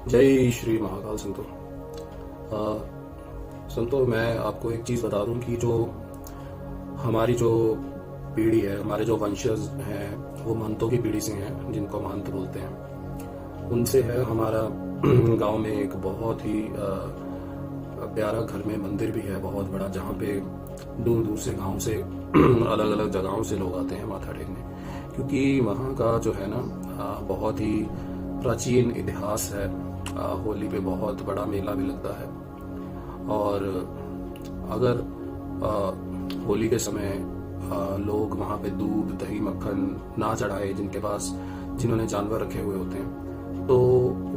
जय श्री महाकाल संतो। संतो, मैं आपको एक चीज़ बता दूं कि जो हमारी जो पीढ़ी है, हमारे जो वंशज हैं, वो महंतों की पीढ़ी से हैं, जिनको महंत बोलते हैं। उनसे है हमारा गांव में एक बहुत ही प्यारा घर में मंदिर भी है, बहुत बड़ा, जहाँ पे दूर दूर से गांव से अलग अलग जगहों से लोग आते हैं माथा टेकने, क्योंकि वहाँ का जो है ना बहुत ही प्राचीन इतिहास है। होली पे बहुत बड़ा मेला भी लगता है। और अगर होली के समय लोग वहाँ पे दूध, दही, मक्खन ना चढ़ाए, जिनके पास, जिन्होंने जानवर रखे हुए होते हैं, तो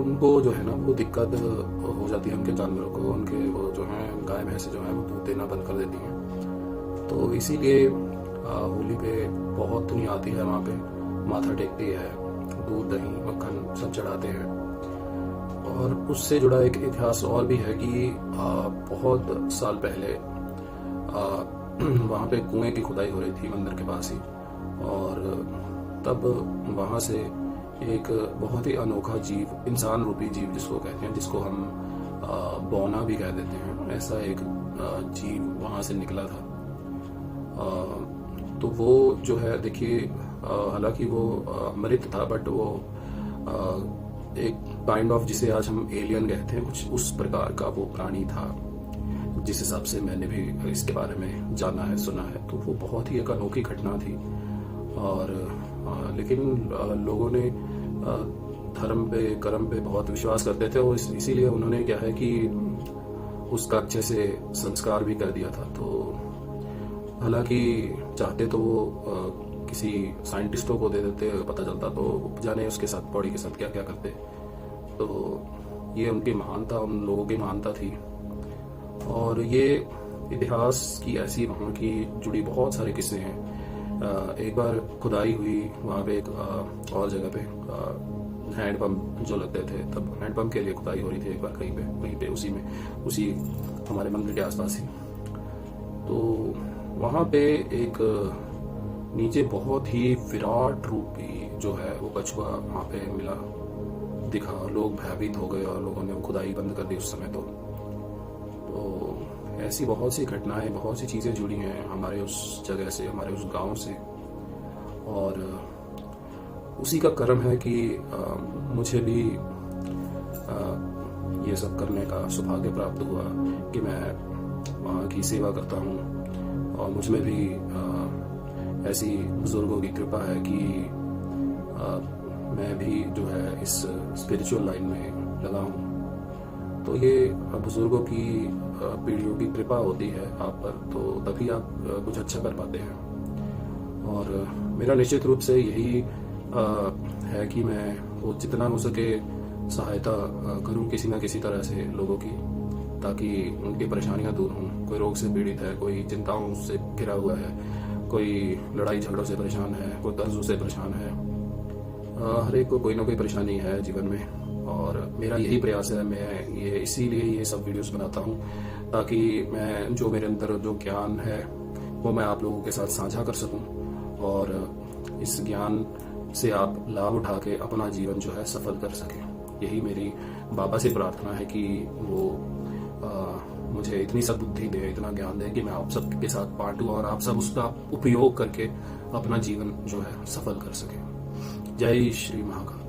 उनको जो है ना वो दिक्कत हो जाती है। उनके जानवरों को, उनके वो जो है गाय भैंसे जो है वो दूध देना बंद कर देती हैं। तो इसीलिए होली पे बहुत दुनिया आती है, वहाँ पे माथा टेकती है, दूध, दही, मक्खन सब चढ़ाते हैं। और उससे जुड़ा एक इतिहास और भी है कि बहुत साल पहले वहाँ पे कुएं की खुदाई हो रही थी मंदिर के पास ही, और तब वहाँ से एक बहुत ही अनोखा जीव, इंसान रूपी जीव जिसको कहते हैं, जिसको हम बौना भी कह देते हैं, ऐसा एक जीव वहाँ से निकला था। तो वो जो है, देखिए, हालांकि वो मृत था, बट वो एक काइंड ऑफ, जिसे आज हम एलियन कहते हैं, कुछ उस प्रकार का वो प्राणी था, जिस हिसाब से मैंने भी इसके बारे में जाना है, सुना है। तो वो बहुत ही एक अनोखी घटना थी। और लेकिन लोगों ने धर्म पे, कर्म पे बहुत विश्वास करते थे, और इसीलिए उन्होंने क्या है कि उसका अच्छे से संस्कार भी कर दिया था। तो हालांकि चाहते तो वो किसी साइंटिस्टों को दे देते, पता चलता तो जाने उसके साथ, बॉडी के साथ क्या क्या करते। तो ये उनकी महानता, उन लोगों की महानता थी। और ये इतिहास की ऐसी वहाँ की जुड़ी बहुत सारे किस्से हैं। एक बार खुदाई हुई वहाँ पे, एक और जगह पे हैंडपम्प जो लगते थे, तब हैंडपम्प के लिए खुदाई हो रही थी एक बार कहीं पे उसी हमारे मंदिर के आसपास ही। तो वहाँ पे एक नीचे बहुत ही विराट रूपी जो है वो कछुआ वहाँ पे मिला, दिखा। लोग भयभीत हो गए और लोगों ने खुदाई बंद कर दी उस समय। तो ऐसी बहुत सी घटनाएं, बहुत सी चीज़ें जुड़ी हैं हमारे उस जगह से, हमारे उस गांव से। और उसी का कर्म है कि मुझे भी ये सब करने का सौभाग्य प्राप्त हुआ कि मैं वहाँ की सेवा करता हूँ। और मुझ में भी ऐसी बुजुर्गों की कृपा है कि मैं भी जो है इस स्पिरिचुअल लाइन में लगा हूँ। तो ये बुजुर्गों की, पीढ़ियों की कृपा होती है आप पर, तो तभी आप कुछ अच्छा कर पाते हैं। और मेरा निश्चित रूप से यही है कि मैं वो जितना हो सके सहायता करूं किसी न किसी तरह से लोगों की, ताकि उनकी परेशानियां दूर हों। कोई रोग से पीड़ित है, कोई चिंताओं से घिरा हुआ है, कोई लड़ाई झगड़ों से परेशान है, कोई कर्जों से परेशान है। हर एक को कोई ना कोई परेशानी है जीवन में। और मेरा यही प्रयास है, मैं ये इसीलिए ये सब वीडियोस बनाता हूँ, ताकि मैं जो मेरे अंदर जो ज्ञान है वो मैं आप लोगों के साथ साझा कर सकूं, और इस ज्ञान से आप लाभ उठा के अपना जीवन जो है सफल कर सकें। यही मेरी बाबा से प्रार्थना है कि वो मुझे इतनी सब बुद्धि दे, इतना ज्ञान दे कि मैं आप सबके साथ बांटूं और आप सब उसका उपयोग करके अपना जीवन जो है सफल कर सकें। जय श्री महाकाल।